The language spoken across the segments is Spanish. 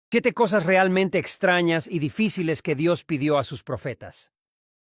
7 cosas realmente extrañas y difíciles que Dios pidió a sus profetas.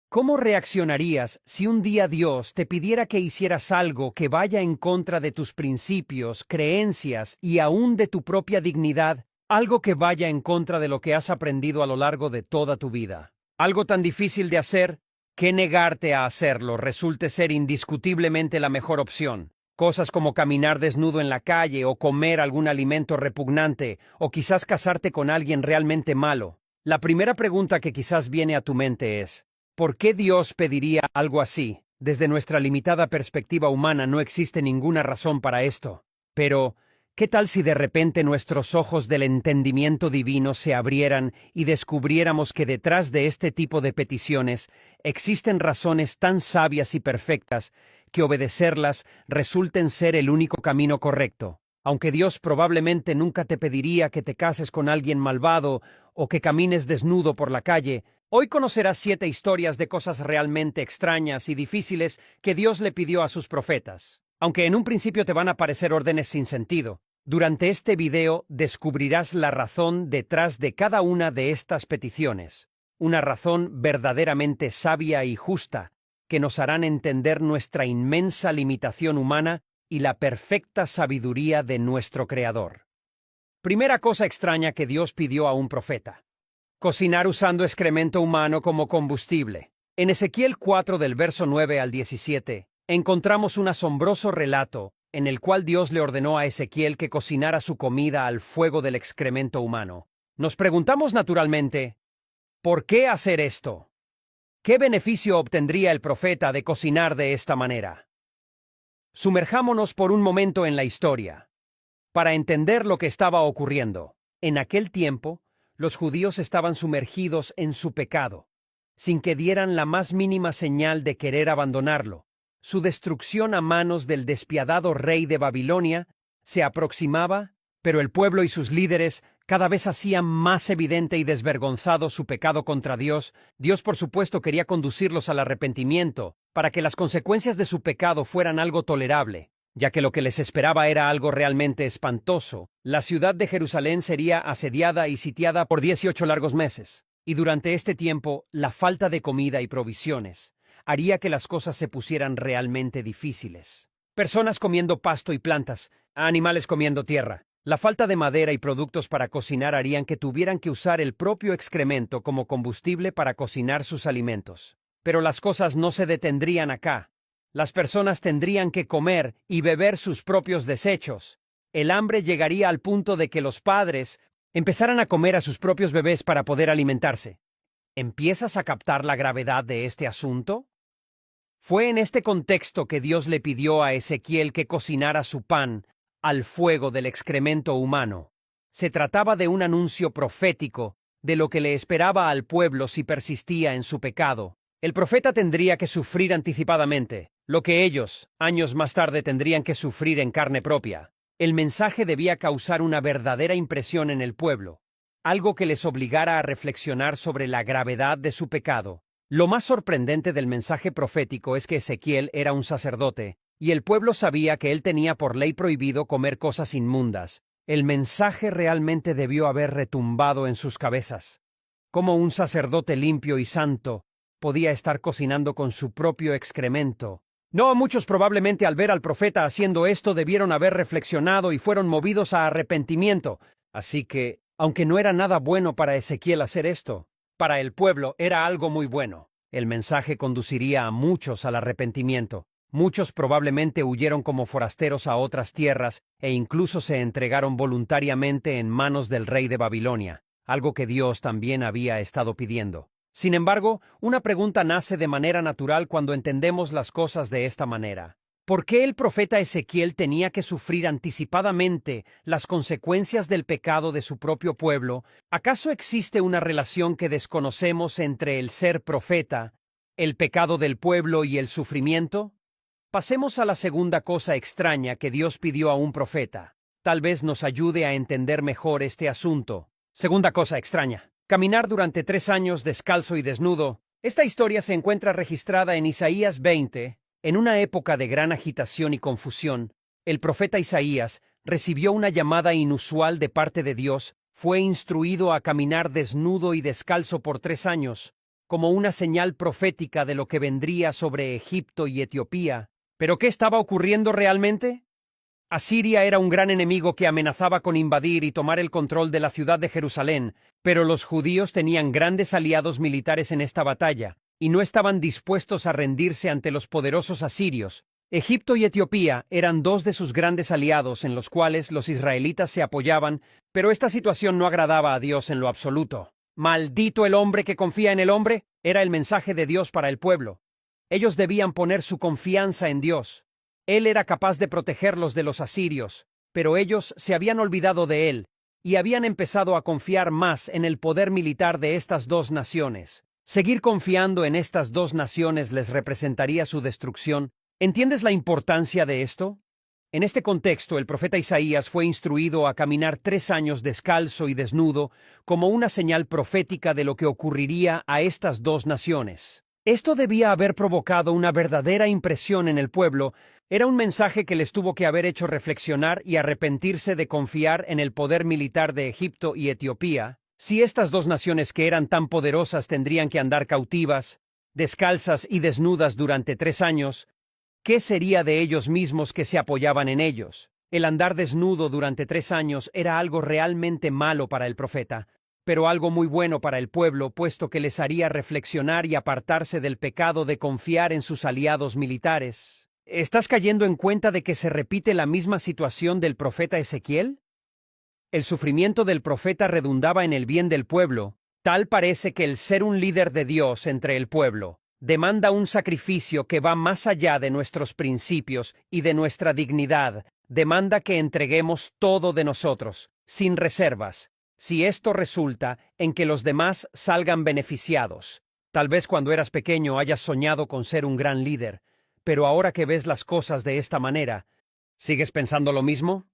¿Cómo reaccionarías si un día Dios te pidiera que hicieras algo que vaya en contra de tus principios, creencias y aún de tu propia dignidad? Algo que vaya en contra de lo que has aprendido a lo largo de toda tu vida. Algo tan difícil de hacer que negarte a hacerlo resulte ser indiscutiblemente la mejor opción. Cosas como caminar desnudo en la calle o comer algún alimento repugnante o quizás casarte con alguien realmente malo. La primera pregunta que quizás viene a tu mente es, ¿por qué Dios pediría algo así? Desde nuestra limitada perspectiva humana no existe ninguna razón para esto. Pero, ¿qué tal si de repente nuestros ojos del entendimiento divino se abrieran y descubriéramos que detrás de este tipo de peticiones existen razones tan sabias y perfectas que obedecerlas resulten ser el único camino correcto? Aunque Dios probablemente nunca te pediría que te cases con alguien malvado o que camines desnudo por la calle, hoy conocerás 7 historias de cosas realmente extrañas y difíciles que Dios le pidió a sus profetas. Aunque en un principio te van a parecer órdenes sin sentido, durante este video descubrirás la razón detrás de cada una de estas peticiones, una razón verdaderamente sabia y justa que nos harán entender nuestra inmensa limitación humana y la perfecta sabiduría de nuestro Creador. Primera cosa extraña que Dios pidió a un profeta: cocinar usando excremento humano como combustible. En Ezequiel 4 del verso 9 al 17, encontramos un asombroso relato en el cual Dios le ordenó a Ezequiel que cocinara su comida al fuego del excremento humano. Nos preguntamos naturalmente, ¿por qué hacer esto? ¿Qué beneficio obtendría el profeta de cocinar de esta manera? Sumerjámonos por un momento en la historia, para entender lo que estaba ocurriendo. En aquel tiempo, los judíos estaban sumergidos en su pecado, sin que dieran la más mínima señal de querer abandonarlo. Su destrucción a manos del despiadado rey de Babilonia se aproximaba, pero el pueblo y sus líderes cada vez hacían más evidente y desvergonzado su pecado contra Dios. Dios, por supuesto, quería conducirlos al arrepentimiento, para que las consecuencias de su pecado fueran algo tolerable, ya que lo que les esperaba era algo realmente espantoso. La ciudad de Jerusalén sería asediada y sitiada por 18 largos meses, y durante este tiempo, la falta de comida y provisiones haría que las cosas se pusieran realmente difíciles. Personas comiendo pasto y plantas, animales comiendo tierra. La falta de madera y productos para cocinar harían que tuvieran que usar el propio excremento como combustible para cocinar sus alimentos. Pero las cosas no se detendrían acá. Las personas tendrían que comer y beber sus propios desechos. El hambre llegaría al punto de que los padres empezaran a comer a sus propios bebés para poder alimentarse. ¿Empiezas a captar la gravedad de este asunto? Fue en este contexto que Dios le pidió a Ezequiel que cocinara su pan al fuego del excremento humano. Se trataba de un anuncio profético de lo que le esperaba al pueblo si persistía en su pecado. El profeta tendría que sufrir anticipadamente lo que ellos, años más tarde, tendrían que sufrir en carne propia. El mensaje debía causar una verdadera impresión en el pueblo, algo que les obligara a reflexionar sobre la gravedad de su pecado. Lo más sorprendente del mensaje profético es que Ezequiel era un sacerdote, y el pueblo sabía que él tenía por ley prohibido comer cosas inmundas. El mensaje realmente debió haber retumbado en sus cabezas. ¿Cómo un sacerdote limpio y santo podía estar cocinando con su propio excremento? No, muchos probablemente al ver al profeta haciendo esto debieron haber reflexionado y fueron movidos a arrepentimiento. Así que, aunque no era nada bueno para Ezequiel hacer esto, para el pueblo era algo muy bueno. El mensaje conduciría a muchos al arrepentimiento. Muchos probablemente huyeron como forasteros a otras tierras e incluso se entregaron voluntariamente en manos del rey de Babilonia, algo que Dios también había estado pidiendo. Sin embargo, una pregunta nace de manera natural cuando entendemos las cosas de esta manera. ¿Por qué el profeta Ezequiel tenía que sufrir anticipadamente las consecuencias del pecado de su propio pueblo? ¿Acaso existe una relación que desconocemos entre el ser profeta, el pecado del pueblo y el sufrimiento? Pasemos a la segunda cosa extraña que Dios pidió a un profeta. Tal vez nos ayude a entender mejor este asunto. Segunda cosa extraña: caminar durante 3 años descalzo y desnudo. Esta historia se encuentra registrada en Isaías 20. En una época de gran agitación y confusión, el profeta Isaías recibió una llamada inusual de parte de Dios fue instruido a caminar desnudo y descalzo por 3 años, como una señal profética de lo que vendría sobre Egipto y Etiopía. ¿Pero qué estaba ocurriendo realmente? Asiria era un gran enemigo que amenazaba con invadir y tomar el control de la ciudad de Jerusalén, pero los judíos tenían grandes aliados militares en esta batalla, y no estaban dispuestos a rendirse ante los poderosos asirios. Egipto y Etiopía eran dos de sus grandes aliados en los cuales los israelitas se apoyaban, pero esta situación no agradaba a Dios en lo absoluto. «Maldito el hombre que confía en el hombre», era el mensaje de Dios para el pueblo. Ellos debían poner su confianza en Dios. Él era capaz de protegerlos de los asirios, pero ellos se habían olvidado de él, y habían empezado a confiar más en el poder militar de estas dos naciones. Seguir confiando en estas dos naciones les representaría su destrucción. ¿Entiendes la importancia de esto? En este contexto, el profeta Isaías fue instruido a caminar 3 años descalzo y desnudo como una señal profética de lo que ocurriría a estas dos naciones. Esto debía haber provocado una verdadera impresión en el pueblo. Era un mensaje que les tuvo que haber hecho reflexionar y arrepentirse de confiar en el poder militar de Egipto y Etiopía. Si estas dos naciones que eran tan poderosas tendrían que andar cautivas, descalzas y desnudas durante 3 años, ¿qué sería de ellos mismos que se apoyaban en ellos? El andar desnudo durante 3 años era algo realmente malo para el profeta, pero algo muy bueno para el pueblo, puesto que les haría reflexionar y apartarse del pecado de confiar en sus aliados militares. ¿Estás cayendo en cuenta de que se repite la misma situación del profeta Ezequiel? El sufrimiento del profeta redundaba en el bien del pueblo. Tal parece que el ser un líder de Dios entre el pueblo demanda un sacrificio que va más allá de nuestros principios y de nuestra dignidad. Demanda que entreguemos todo de nosotros, sin reservas, si esto resulta en que los demás salgan beneficiados. Tal vez cuando eras pequeño hayas soñado con ser un gran líder, pero ahora que ves las cosas de esta manera, ¿sigues pensando lo mismo?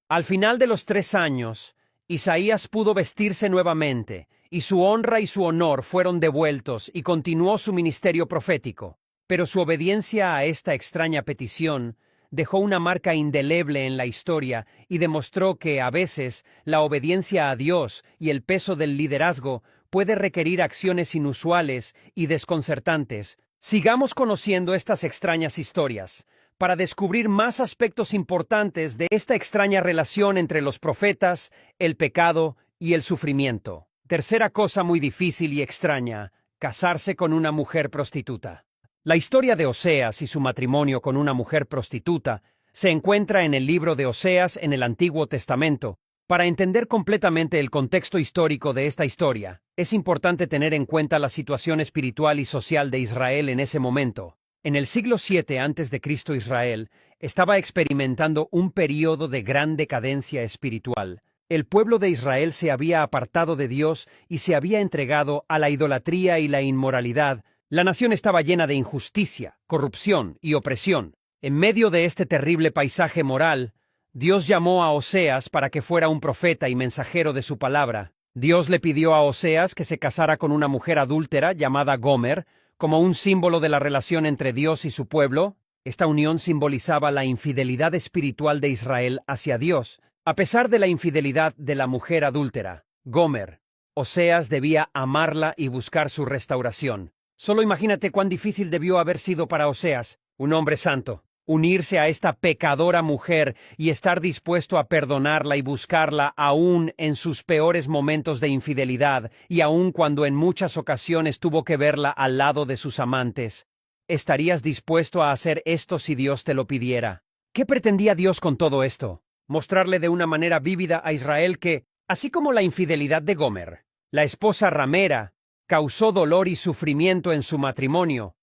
Al final de los 3 años, Isaías pudo vestirse nuevamente, y su honra y su honor fueron devueltos y continuó su ministerio profético. Pero su obediencia a esta extraña petición dejó una marca indeleble en la historia y demostró que, a veces, la obediencia a Dios y el peso del liderazgo puede requerir acciones inusuales y desconcertantes. Sigamos conociendo estas extrañas historias para descubrir más aspectos importantes de esta extraña relación entre los profetas, el pecado y el sufrimiento. Tercera cosa muy difícil y extraña: casarse con una mujer prostituta. La historia de Oseas y su matrimonio con una mujer prostituta se encuentra en el libro de Oseas en el Antiguo Testamento. Para entender completamente el contexto histórico de esta historia, es importante tener en cuenta la situación espiritual y social de Israel en ese momento. En el siglo VII a.C., Israel estaba experimentando un período de gran decadencia espiritual. El pueblo de Israel se había apartado de Dios y se había entregado a la idolatría y la inmoralidad. La nación estaba llena de injusticia, corrupción y opresión. En medio de este terrible paisaje moral, Dios llamó a Oseas para que fuera un profeta y mensajero de su palabra. Dios le pidió a Oseas que se casara con una mujer adúltera llamada Gomer, como un símbolo de la relación entre Dios y su pueblo. Esta unión simbolizaba la infidelidad espiritual de Israel hacia Dios. A pesar de la infidelidad de la mujer adúltera, Gomer, Oseas debía amarla y buscar su restauración. Solo imagínate cuán difícil debió haber sido para Oseas, un hombre santo, unirse a esta pecadora mujer y estar dispuesto a perdonarla y buscarla aún en sus peores momentos de infidelidad y aún cuando en muchas ocasiones tuvo que verla al lado de sus amantes. ¿Estarías dispuesto a hacer esto si Dios te lo pidiera? ¿Qué pretendía Dios con todo esto? Mostrarle de una manera vívida a Israel que, así como la infidelidad de Gomer, la esposa ramera, causó dolor y sufrimiento en su matrimonio,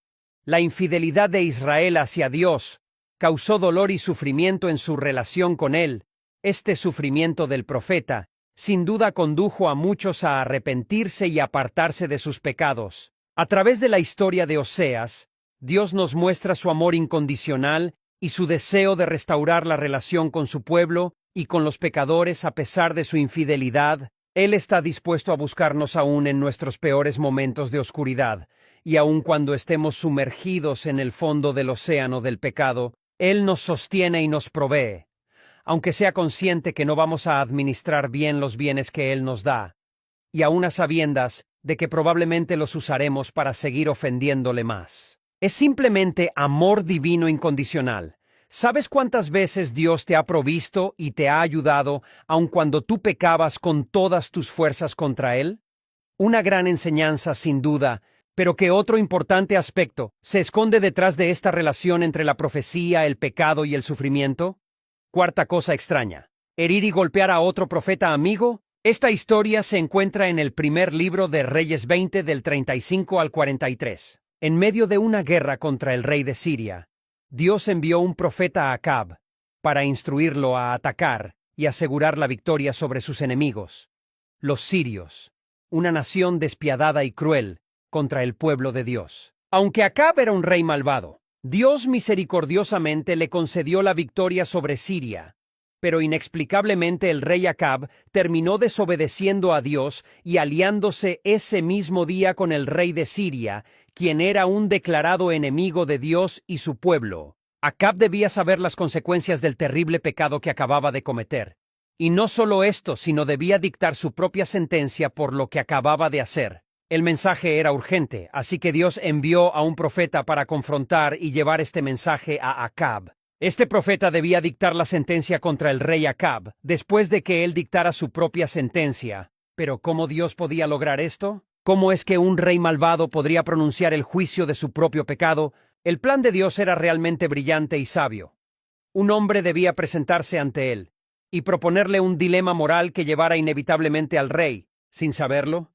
la infidelidad de Israel hacia Dios causó dolor y sufrimiento en su relación con él. Este sufrimiento del profeta, sin duda, condujo a muchos a arrepentirse y apartarse de sus pecados. A través de la historia de Oseas, Dios nos muestra su amor incondicional y su deseo de restaurar la relación con su pueblo y con los pecadores a pesar de su infidelidad. Él está dispuesto a buscarnos aún en nuestros peores momentos de oscuridad, y aun cuando estemos sumergidos en el fondo del océano del pecado, Él nos sostiene y nos provee. aunque sea consciente que no vamos a administrar bien los bienes que Él nos da, y aun a sabiendas de que probablemente los usaremos para seguir ofendiéndole más. Es simplemente amor divino incondicional. ¿Sabes cuántas veces Dios te ha provisto y te ha ayudado, aun cuando tú pecabas con todas tus fuerzas contra Él? Una gran enseñanza, sin duda, pero que otro importante aspecto se esconde detrás de esta relación entre la profecía, el pecado y el sufrimiento. Cuarta cosa extraña: herir y golpear a otro profeta amigo. Esta historia se encuentra en el primer libro de Reyes 20 del 35 al 43. En medio de una guerra contra el rey de Siria, Dios envió un profeta a Acab para instruirlo a atacar y asegurar la victoria sobre sus enemigos, los sirios, una nación despiadada y cruel contra el pueblo de Dios. Aunque Acab era un rey malvado, Dios misericordiosamente le concedió la victoria sobre Siria, pero inexplicablemente el rey Acab terminó desobedeciendo a Dios y aliándose ese mismo día con el rey de Siria, quien era un declarado enemigo de Dios y su pueblo. Acab debía saber las consecuencias del terrible pecado que acababa de cometer. Y no solo esto, sino debía dictar su propia sentencia por lo que acababa de hacer. El mensaje era urgente, así que Dios envió a un profeta para confrontar y llevar este mensaje a Acab. Este profeta debía dictar la sentencia contra el rey Acab, después de que él dictara su propia sentencia. Pero ¿cómo Dios podía lograr esto? ¿Cómo es que un rey malvado podría pronunciar el juicio de su propio pecado? El plan de Dios era realmente brillante y sabio. Un hombre debía presentarse ante él y proponerle un dilema moral que llevara inevitablemente al rey, sin saberlo,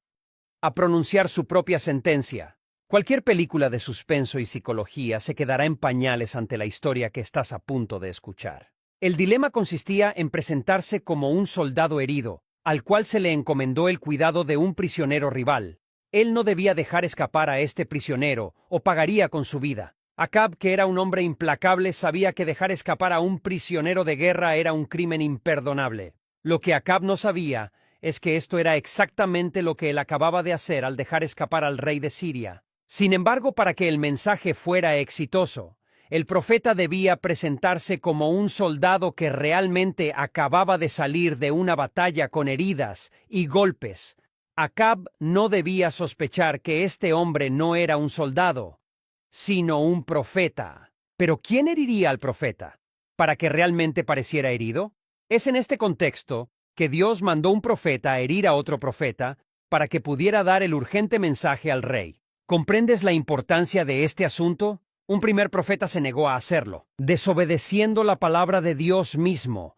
a pronunciar su propia sentencia. Cualquier película de suspenso y psicología se quedará en pañales ante la historia que estás a punto de escuchar. El dilema consistía en presentarse como un soldado herido, al cual se le encomendó el cuidado de un prisionero rival. Él no debía dejar escapar a este prisionero, o pagaría con su vida. Acab, que era un hombre implacable, sabía que dejar escapar a un prisionero de guerra era un crimen imperdonable. Lo que Acab no sabía es que esto era exactamente lo que él acababa de hacer al dejar escapar al rey de Siria. Sin embargo, para que el mensaje fuera exitoso, el profeta debía presentarse como un soldado que realmente acababa de salir de una batalla con heridas y golpes. Acab no debía sospechar que este hombre no era un soldado, sino un profeta. ¿Pero quién heriría al profeta para que realmente pareciera herido? Es en este contexto que Dios mandó un profeta a herir a otro profeta para que pudiera dar el urgente mensaje al rey. ¿Comprendes la importancia de este asunto? Un primer profeta se negó a hacerlo, desobedeciendo la palabra de Dios mismo,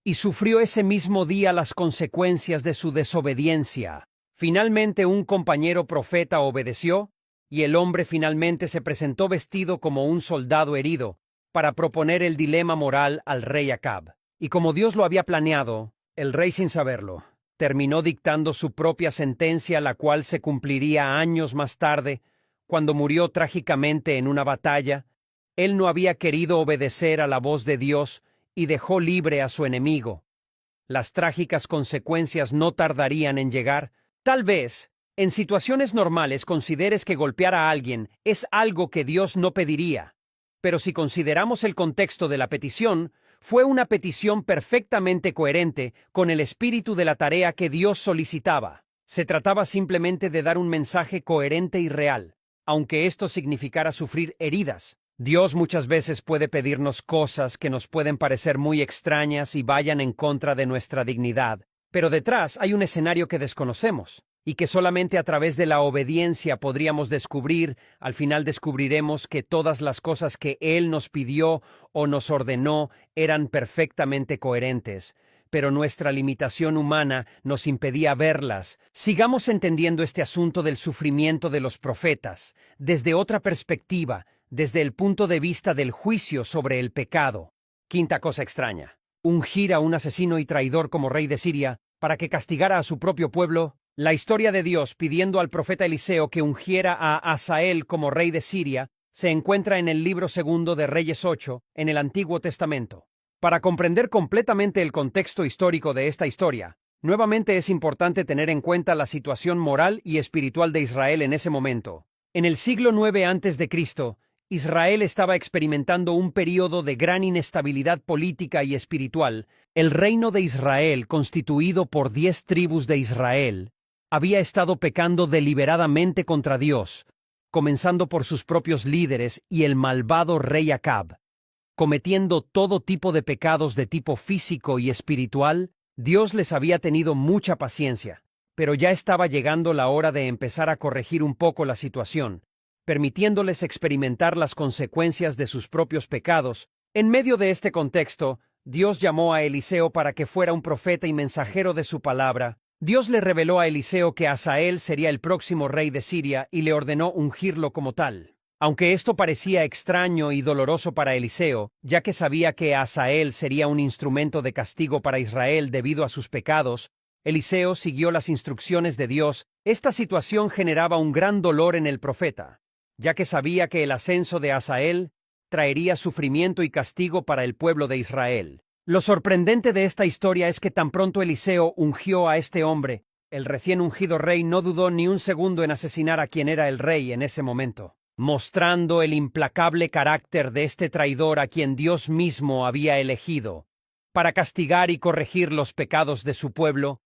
y sufrió ese mismo día las consecuencias de su desobediencia. Finalmente un compañero profeta obedeció, y el hombre finalmente se presentó vestido como un soldado herido, para proponer el dilema moral al rey Acab. Y como Dios lo había planeado, el rey, sin saberlo, terminó dictando su propia sentencia, la cual se cumpliría años más tarde, cuando murió trágicamente en una batalla. Él no había querido obedecer a la voz de Dios y dejó libre a su enemigo. Las trágicas consecuencias no tardarían en llegar. Tal vez, en situaciones normales, consideres que golpear a alguien es algo que Dios no pediría. Pero si consideramos el contexto de la petición, fue una petición perfectamente coherente con el espíritu de la tarea que Dios solicitaba. Se trataba simplemente de dar un mensaje coherente y real, aunque esto significara sufrir heridas. Dios muchas veces puede pedirnos cosas que nos pueden parecer muy extrañas y vayan en contra de nuestra dignidad, pero detrás hay un escenario que desconocemos, y que solamente a través de la obediencia podríamos descubrir. Al final descubriremos que todas las cosas que Él nos pidió o nos ordenó eran perfectamente coherentes, pero nuestra limitación humana nos impedía verlas. Sigamos entendiendo este asunto del sufrimiento de los profetas desde otra perspectiva, desde el punto de vista del juicio sobre el pecado. Quinta cosa extraña: ungir a un asesino y traidor como rey de Siria para que castigara a su propio pueblo. La historia de Dios pidiendo al profeta Eliseo que ungiera a Hazael como rey de Siria se encuentra en el libro segundo de Reyes 8, en el Antiguo Testamento. Para comprender completamente el contexto histórico de esta historia, nuevamente es importante tener en cuenta la situación moral y espiritual de Israel en ese momento. En el siglo 9 a.C., Israel estaba experimentando un período de gran inestabilidad política y espiritual. El reino de Israel, constituido por 10 tribus de Israel, había estado pecando deliberadamente contra Dios, comenzando por sus propios líderes y el malvado rey Acab. Cometiendo todo tipo de pecados de tipo físico y espiritual, Dios les había tenido mucha paciencia, pero ya estaba llegando la hora de empezar a corregir un poco la situación, permitiéndoles experimentar las consecuencias de sus propios pecados. En medio de este contexto, Dios llamó a Eliseo para que fuera un profeta y mensajero de su palabra. Dios le reveló a Eliseo que Hazael sería el próximo rey de Siria y le ordenó ungirlo como tal. Aunque esto parecía extraño y doloroso para Eliseo, ya que sabía que Hazael sería un instrumento de castigo para Israel debido a sus pecados, Eliseo siguió las instrucciones de Dios. Esta situación generaba un gran dolor en el profeta, ya que sabía que el ascenso de Hazael traería sufrimiento y castigo para el pueblo de Israel. Lo sorprendente de esta historia es que tan pronto Eliseo ungió a este hombre, el recién ungido rey no dudó ni un segundo en asesinar a quien era el rey en ese momento, mostrando el implacable carácter de este traidor a quien Dios mismo había elegido para castigar y corregir los pecados de su pueblo.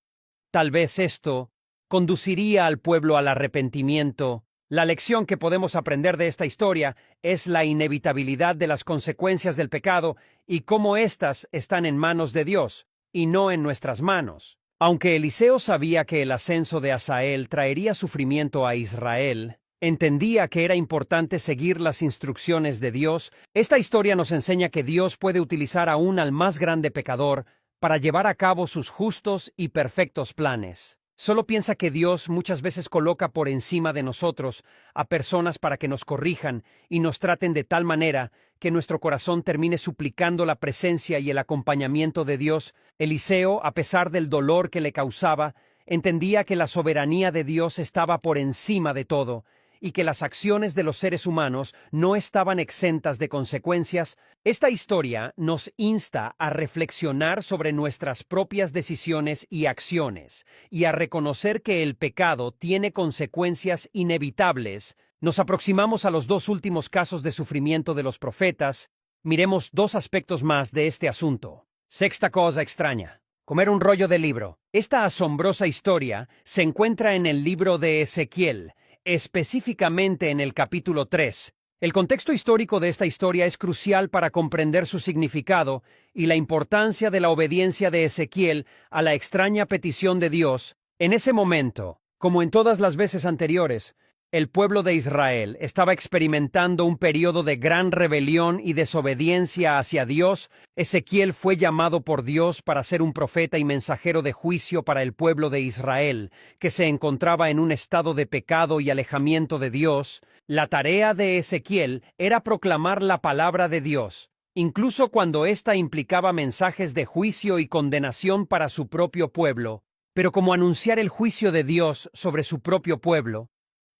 Tal vez esto conduciría al pueblo al arrepentimiento. La lección que podemos aprender de esta historia es la inevitabilidad de las consecuencias del pecado y cómo éstas están en manos de Dios y no en nuestras manos. Aunque Eliseo sabía que el ascenso de Hazael traería sufrimiento a Israel, entendía que era importante seguir las instrucciones de Dios. Esta historia nos enseña que Dios puede utilizar aún al más grande pecador para llevar a cabo sus justos y perfectos planes. Solo piensa que Dios muchas veces coloca por encima de nosotros a personas para que nos corrijan y nos traten de tal manera que nuestro corazón termine suplicando la presencia y el acompañamiento de Dios. Eliseo, a pesar del dolor que le causaba, entendía que la soberanía de Dios estaba por encima de todo y que las acciones de los seres humanos no estaban exentas de consecuencias. Esta historia nos insta a reflexionar sobre nuestras propias decisiones y acciones, y a reconocer que el pecado tiene consecuencias inevitables. Nos aproximamos a los 2 últimos casos de sufrimiento de los profetas. Miremos 2 aspectos más de este asunto. Sexta cosa extraña: comer un rollo de libro. Esta asombrosa historia se encuentra en el libro de Ezequiel, específicamente en el capítulo 3. El contexto histórico de esta historia es crucial para comprender su significado y la importancia de la obediencia de Ezequiel a la extraña petición de Dios. En ese momento, como en todas las veces anteriores, el pueblo de Israel estaba experimentando un periodo de gran rebelión y desobediencia hacia Dios. Ezequiel fue llamado por Dios para ser un profeta y mensajero de juicio para el pueblo de Israel, que se encontraba en un estado de pecado y alejamiento de Dios. La tarea de Ezequiel era proclamar la palabra de Dios, incluso cuando ésta implicaba mensajes de juicio y condenación para su propio pueblo. Pero como anunciar el juicio de Dios sobre su propio pueblo,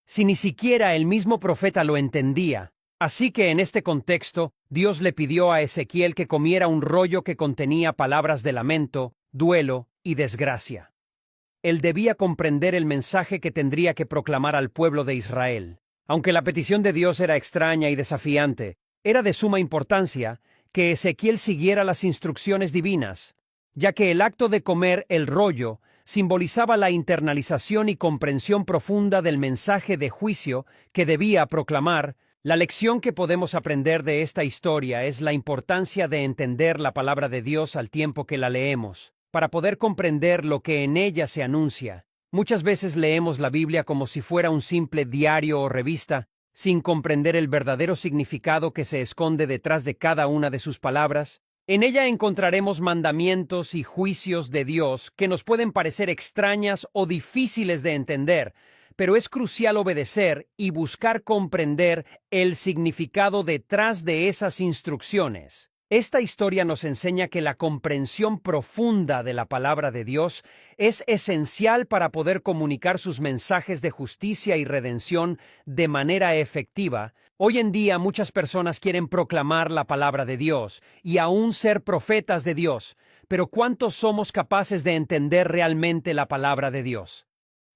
si ni siquiera el mismo profeta lo entendía? Así que en este contexto, Dios le pidió a Ezequiel que comiera un rollo que contenía palabras de lamento, duelo y desgracia. Él debía comprender el mensaje que tendría que proclamar al pueblo de Israel. Aunque la petición de Dios era extraña y desafiante, era de suma importancia que Ezequiel siguiera las instrucciones divinas, ya que el acto de comer el rollo simbolizaba la internalización y comprensión profunda del mensaje de juicio que debía proclamar. La lección que podemos aprender de esta historia es la importancia de entender la palabra de Dios al tiempo que la leemos, para poder comprender lo que en ella se anuncia. Muchas veces leemos la Biblia como si fuera un simple diario o revista, sin comprender el verdadero significado que se esconde detrás de cada una de sus palabras. En ella encontraremos mandamientos y juicios de Dios que nos pueden parecer extrañas o difíciles de entender, pero es crucial obedecer y buscar comprender el significado detrás de esas instrucciones. Esta historia nos enseña que la comprensión profunda de la palabra de Dios es esencial para poder comunicar sus mensajes de justicia y redención de manera efectiva. Hoy en día muchas personas quieren proclamar la palabra de Dios y aún ser profetas de Dios, pero ¿cuántos somos capaces de entender realmente la palabra de Dios?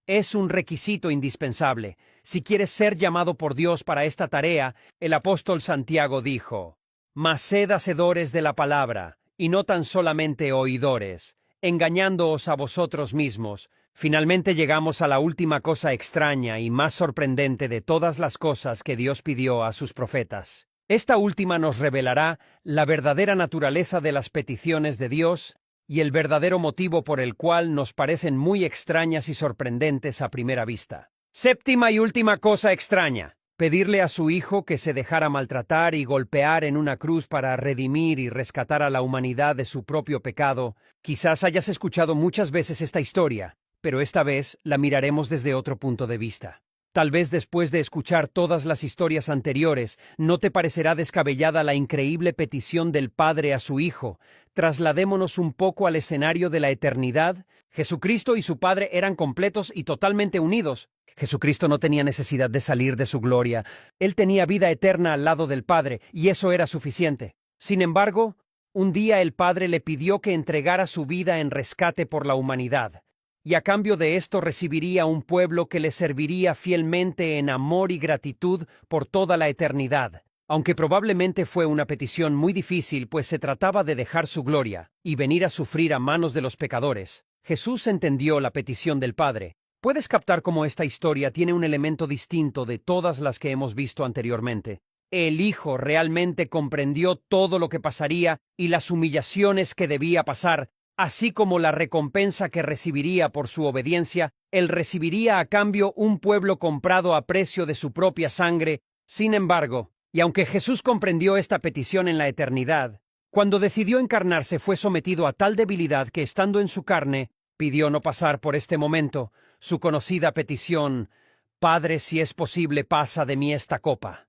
Es un requisito indispensable. Si quieres ser llamado por Dios para esta tarea, el apóstol Santiago dijo: «Mas sed hacedores de la palabra, y no tan solamente oidores, engañándoos a vosotros mismos». Finalmente llegamos a la última cosa extraña y más sorprendente de todas las cosas que Dios pidió a sus profetas. Esta última nos revelará la verdadera naturaleza de las peticiones de Dios y el verdadero motivo por el cual nos parecen muy extrañas y sorprendentes a primera vista. Séptima y última cosa extraña: pedirle a su Hijo que se dejara maltratar y golpear en una cruz para redimir y rescatar a la humanidad de su propio pecado. Quizás hayas escuchado muchas veces esta historia, pero esta vez la miraremos desde otro punto de vista. Tal vez después de escuchar todas las historias anteriores, no te parecerá descabellada la increíble petición del Padre a su Hijo. Trasladémonos un poco al escenario de la eternidad. Jesucristo y su Padre eran completos y totalmente unidos. Jesucristo no tenía necesidad de salir de su gloria. Él tenía vida eterna al lado del Padre, y eso era suficiente. Sin embargo, un día el Padre le pidió que entregara su vida en rescate por la humanidad, y a cambio de esto recibiría un pueblo que le serviría fielmente en amor y gratitud por toda la eternidad. Aunque probablemente fue una petición muy difícil, pues se trataba de dejar su gloria y venir a sufrir a manos de los pecadores, Jesús entendió la petición del Padre. Puedes captar cómo esta historia tiene un elemento distinto de todas las que hemos visto anteriormente. El Hijo realmente comprendió todo lo que pasaría y las humillaciones que debía pasar, así como la recompensa que recibiría por su obediencia. Él recibiría a cambio un pueblo comprado a precio de su propia sangre. Sin embargo, y aunque Jesús comprendió esta petición en la eternidad, cuando decidió encarnarse fue sometido a tal debilidad que, estando en su carne, pidió no pasar por este momento. Su conocida petición: «Padre, si es posible, pasa de mí esta copa»,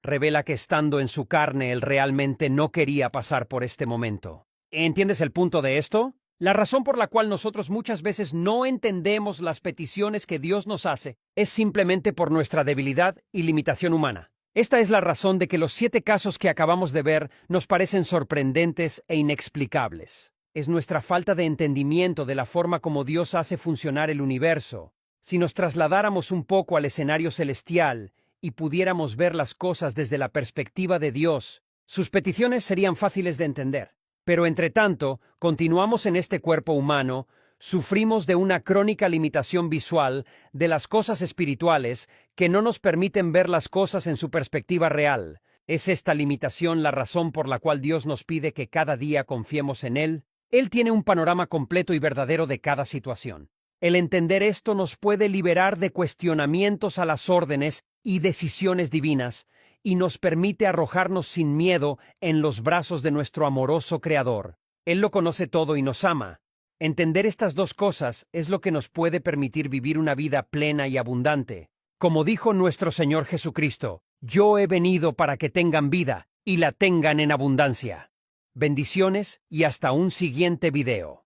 revela que, estando en su carne, él realmente no quería pasar por este momento. ¿Entiendes el punto de esto? La razón por la cual nosotros muchas veces no entendemos las peticiones que Dios nos hace es simplemente por nuestra debilidad y limitación humana. Esta es la razón de que los 7 casos que acabamos de ver nos parecen sorprendentes e inexplicables. Es nuestra falta de entendimiento de la forma como Dios hace funcionar el universo. Si nos trasladáramos un poco al escenario celestial y pudiéramos ver las cosas desde la perspectiva de Dios, sus peticiones serían fáciles de entender. Pero entre tanto, continuamos en este cuerpo humano, sufrimos de una crónica limitación visual de las cosas espirituales que no nos permiten ver las cosas en su perspectiva real. ¿Es esta limitación la razón por la cual Dios nos pide que cada día confiemos en Él? Él tiene un panorama completo y verdadero de cada situación. El entender esto nos puede liberar de cuestionamientos a las órdenes y decisiones divinas, y nos permite arrojarnos sin miedo en los brazos de nuestro amoroso Creador. Él lo conoce todo y nos ama. Entender estas dos cosas es lo que nos puede permitir vivir una vida plena y abundante. Como dijo nuestro Señor Jesucristo: «Yo he venido para que tengan vida y la tengan en abundancia». Bendiciones y hasta un siguiente video.